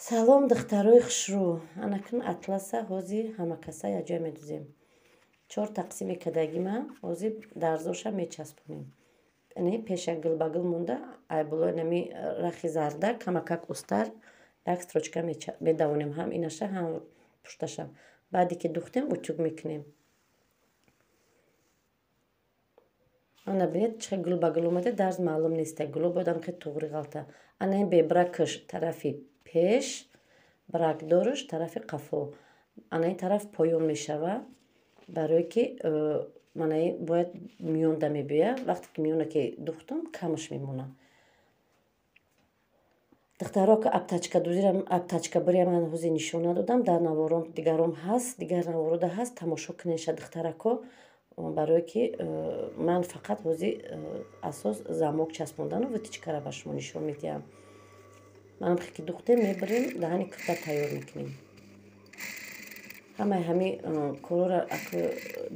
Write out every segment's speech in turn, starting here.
Салом, духтарои хушрӯ. Анакун атласа ҳози ҳамакаса якҷоя медузем. 4 тақсими кадагима ҳози дарзоша мечаспонем. Ини пеша гил ба гил монда ай болои нами рахи зарда камакак устар як строчка медавонем ҳам инаша ҳам пушташа. Баъде ки духтем утюг мекунем. Ана бинед чӣ гил ба гил омаде дарз маълум неста. Гило бояд анхе туғри ғалта. Ана ин бебракаш тарафи пеш, бракдораш тарафи қафо. Ана ин тараф поён мешава, барое ки манаи бояд миёнда мебиёя. Вақте ки миёна ки духтам камаш мемона. Духтаро ки аптачка дузирам, аптачка бириам ман ҳози нишон надодам. Дар наворон дигаром ҳаст, дигар наворода ҳаст. Тамошо кунеша духтарако. Барое ки ман фақат ҳози асос замок часпондану витичкара ба шумо нишон медиҳам. Манам ки духтем мебирем, даҳани кӯта тайёр мекунем. Ҳамаи ҳами корора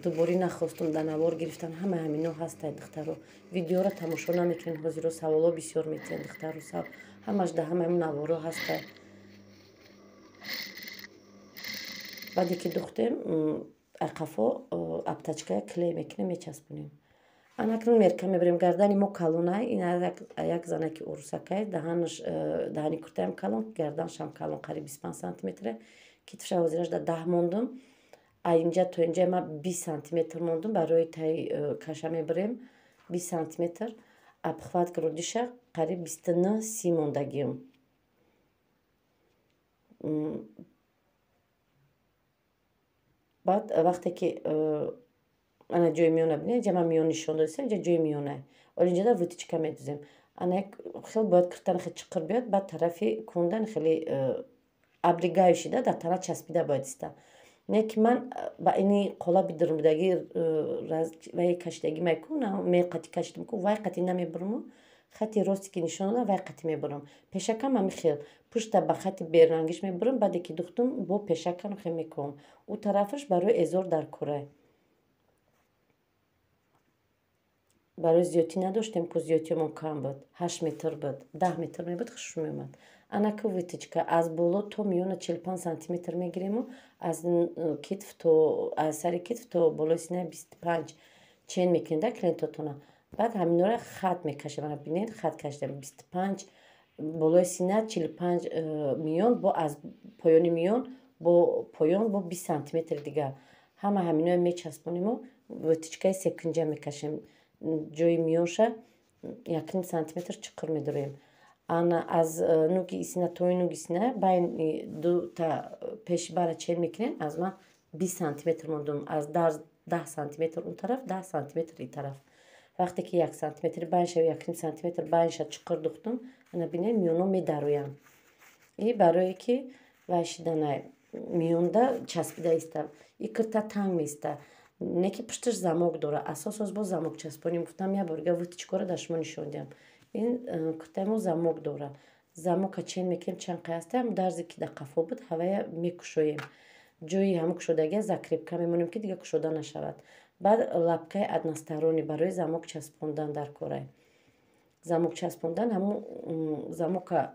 дуборӣ нахостум, дар навор гирифтан, ҳамаи ҳамино ҳастай духтаро. Видеоро тамошо наметавонед, ҳозиро саволо бисёр метиҳед духтаро. Ҳамаш дар ҳамаи наворо ҳастай. Баъде ки духтем қафо аптачкая клей мекунем, мечаспонем. Анакнун мерка мебирем. Гардани мо калонай. Ин як занаки урусакай. Даҳани куртаям калон, гарданшам калон, қариб 25 сантиметре. Китфша ҳозираш дар 10 мондум. Инҷа то инҷа ма 20 сантиметр мондум. Барои таи каша мебирем 20 сантиметр. Обхват грудиша қариб 29-30 мондагиам. Баъд вақте ки ана ҷои миёна бинед, инҷа ман миён нишон додистам, инҷа ҷои миёна. Оли инҷа дар витичка медузем. Ана хел бояд куртан хел чиқир биёд, баъд тарафи кундан хеле облегающий дар тана часпида бояд иста. Не ки ман ба ини қолаби дирмидагӣ вай кашидаги мекунам, меқати кашида мекунам, вай қати намебирам. Хати росте ки нишон додам, вай қати мебирам. Пешакам ҳами хел пушта ба хати берангиш мебирам, баъде ки духтум бо пешакам хел мекунам. У тарафаш барои эзор дар кора. Барои зиёдтӣ надоштем, ку зиёдтиёмон кам буд. 8 метр буд, 10 метр мебуд, хушрӯ меомад. Анаку витичка аз боло то миёна 45 сантиметр мегирему, аз китф то аз сари китф то болои сина 25 чен мекунем да клентотона. Баъд ҳаминора хат мекашем. Ана бинед хат кашидам 25 болои сина 45 миён бо аз поёни миён бо поён бо 20 сантиметри дигар. Ҳама ҳаминоро мечаспонему, витичкаи секунҷа мекашем. Ҷои миёнша 1 сантиметр чиқир медурем. Ана аз нуги сина то нуги сина байни дута пеши бара чен мекунем. Аз ман 20 сантиметр мондум. Аз дарз 10 сантиметр он тараф, 10 сантиметр ин тараф. Вақте ки 1 сантиметр байнша 1 сантиметр байнша чиқир духтум, ана бинед миёно медароям. И барое ки вай шиданай миёнда часпида иста. И курта танг меиста. Не ки пушташ замок дора. Асосос бо замок часпонем. Гуфтам як борига витичкаро дар шумо нишон диҳам. Ин куртаи мо замок дора. Замока чен мекунем, чанқай ҳастаям, дарзе ки дар қафо буд ҳавая мекушоем. Ҷои ҳамон кушодагия закрепка мемонем ки дига кушода нашавад. Баъд лапкаи односторонӣ барои замок часпондан дар корай. Замок часпондан ҳамон замока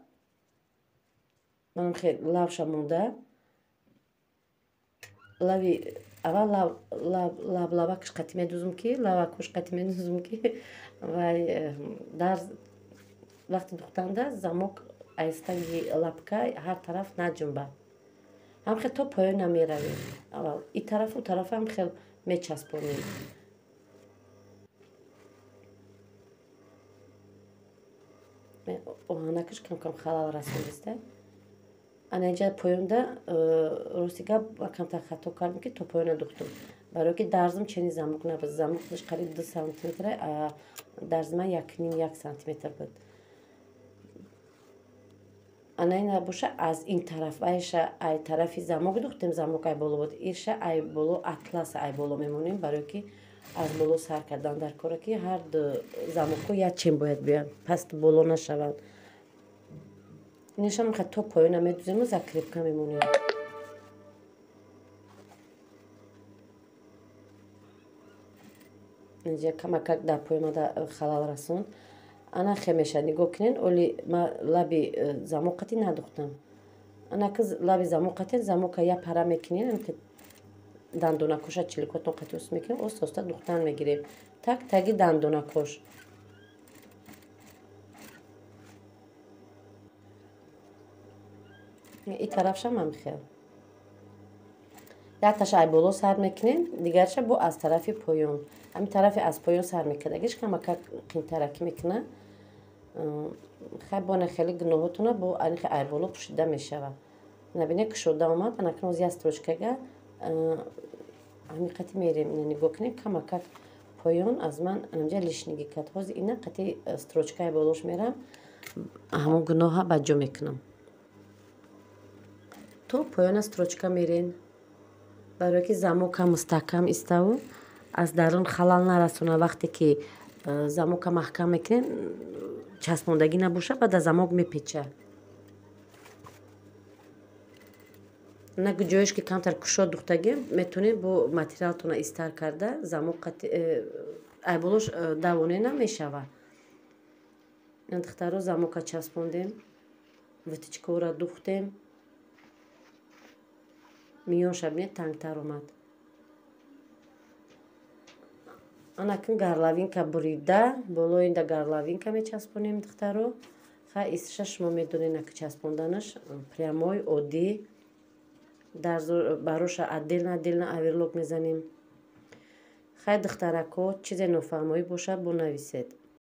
ман хел лавша монда. Лави аввал лавакаш қати медузум ки лавакош қати медузум ки вай дарз вақти духтанда замок аистаги лапка ҳар тараф наҷунба. ҳам хел то поёна меравем. Аввал и тарафу тарафам хел мечаспонем. Оҳанакаш камкам халал расониста. Ана инҷа поёнда рости гап камтар хато кардам ки то поёна духтум. Барое ки дарзим чени замок набуд. Замок будаш қариб 2 сантиметр, дарзи ман 1 сантиметр буд. Ана ин набоша аз ин тараф айша ай тарафи замок духтем, замок ай боло буд. Иша ай боло атласа ай боло мемонем, барое ки аз боло сар кардан дар кора ки ҳар ду замоко як чен бояд биёянд, пасту боло нашаванд. Инешам хат то поёна медузему, закрепка мемонем. инҷа камакак дар поёмада халал расонд. Ана хе меша нигоҳ кунед, оли ма лаби замоқати надухтам. анаки лаби замоқатен замока я пара мекунем ки дандонакоша чиликотон қатиус мекунем оста оста духтан мегирем так таги дандонакош این طرفش هم همینطور یک تاش ای بالا سر میکنیم دیگرش با از طرف پایون همین طرف از پایون سر میکنه اگرش کم قین ترکی میکنه خیلی بانه خیلی گناهاتونه با ای بالا پوشیده میشه نبینه که شده آمد انا کنم زیاد استروشکه همین قطعی میریم نگاه کنیم کم پایون از من انجا لیشنگی کت خوز اینه قطعی استروشکه بالاش میرم همون گناه ها بجا میکنم تو پایان строчка мерен барое ки замока мустаҳкам иставу аз дарун халал нарасона вақте ки замока маҳкам мекунем часпондагӣ набоша баъд аз замок мепеча nagu ҷоеш ки камтар кушод духтагӣ метавонем бо материалтона истар карда замок айболош давонӣ намешава духтаро замока часпондем витичкаора духтем миёнша бинед тангтар омад анакин гарлавинка бурида болои инда гарлавинка мечаспонем духтаро ха истиша шумо медонед ки часпонданаш прямой оддӣ бароша отдельно оверлок мезанем хай духтарако чизе нофаҳмоӣ бошад бонависед